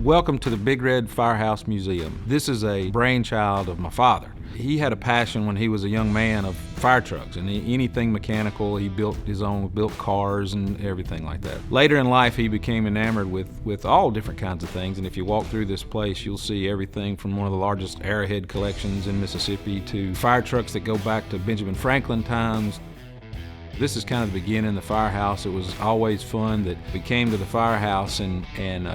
Welcome to the Big Red Firehouse Museum. This is a brainchild of my father. He had a passion when he was a young man of fire trucks and anything mechanical. He built his own, built cars and everything like that. Later in life, he became enamored with all different kinds of things, and if you walk through this place, you'll see everything from one of the largest arrowhead collections in Mississippi to fire trucks that go back to Benjamin Franklin times. This is kind of the beginning of the firehouse. It was always fun that we came to the firehouse and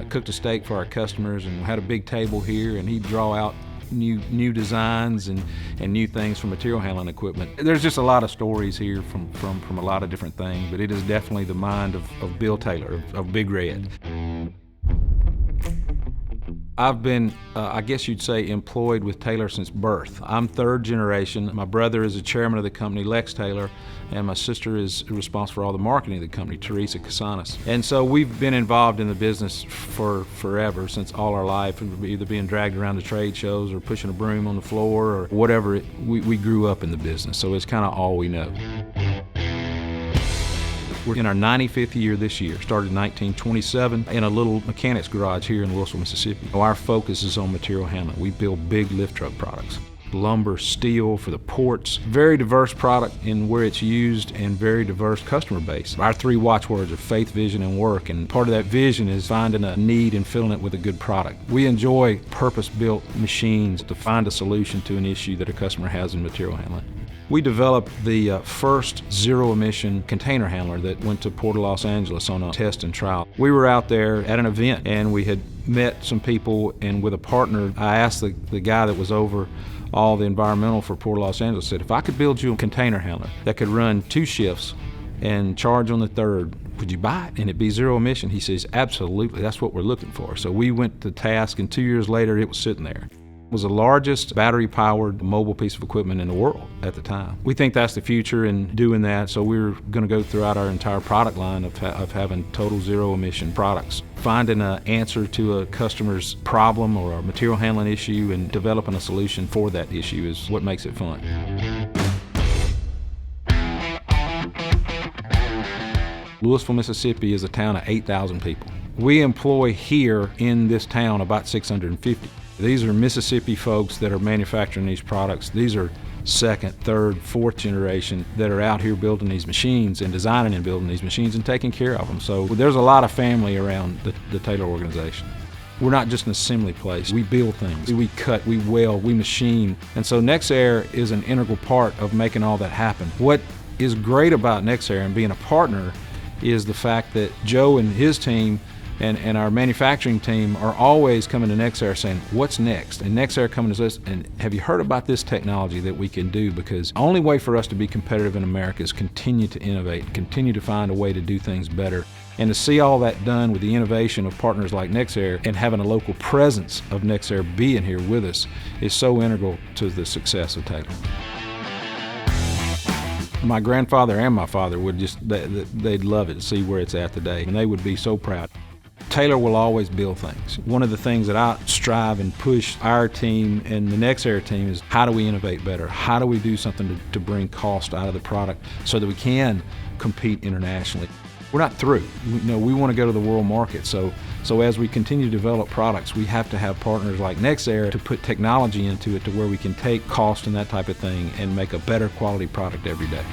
cooked a steak for our customers and had a big table here, and he'd draw out new designs and new things for material handling equipment. There's just a lot of stories here from a lot of different things, but it is definitely the mind of Bill Taylor, of Big Red. I've been, I guess you'd say, employed with Taylor since birth. I'm third generation. My brother is the chairman of the company, Lex Taylor, and my sister is responsible for all the marketing of the company, Teresa Casanas. And so we've been involved in the business for forever, since all our life, either being dragged around to trade shows or pushing a broom on the floor or whatever. We grew up in the business, so it's kind of all we know. We're in our 95th year this year, started in 1927 in a little mechanics garage here in Louisville, Mississippi. Our focus is on material handling. We build big lift truck products. Lumber, steel for the ports. Very diverse product in where it's used and very diverse customer base. Our three watchwords are faith, vision, and work, and part of that vision is finding a need and filling it with a good product. We enjoy purpose-built machines to find a solution to an issue that a customer has in material handling. We developed the first zero-emission container handler that went to Port of Los Angeles on a test and trial. We were out there at an event and we had met some people, and with a partner, I asked the guy that was over all the environmental for Port of Los Angeles, said, if I could build you a container handler that could run 2 shifts and charge on the third, would you buy it and it'd be zero emission? He says, absolutely, that's what we're looking for. So we went to task, and 2 years later it was sitting there. It was the largest battery-powered mobile piece of equipment in the world at the time. We think that's the future in doing that, so we're going to go throughout our entire product line of having total zero-emission products. Finding an answer to a customer's problem or a material handling issue and developing a solution for that issue is what makes it fun. Louisville, Mississippi is a town of 8,000 people. We employ here in this town about 650. These are Mississippi folks that are manufacturing these products. These are second, third, fourth generation that are out here building these machines and designing and building these machines and taking care of them. So there's a lot of family around the Taylor organization. We're not just an assembly place. We build things. We cut, we weld, we machine. And so nexAir is an integral part of making all that happen. What is great about nexAir and being a partner is the fact that Joe and his team and our manufacturing team are always coming to nexAir saying, what's next? And nexAir coming to us, and have you heard about this technology that we can do? Because the only way for us to be competitive in America is continue to innovate, continue to find a way to do things better. And to see all that done with the innovation of partners like nexAir and having a local presence of nexAir being here with us is so integral to the success of Taylor. My grandfather and my father would they'd love it to see where it's at today, and they would be so proud. Taylor will always build things. One of the things that I strive and push our team and the nexAir team is, how do we innovate better? How do we do something to bring cost out of the product so that we can compete internationally? We're not through. We want to go to the world market. So as we continue to develop products, we have to have partners like nexAir to put technology into it to where we can take cost and that type of thing and make a better quality product every day.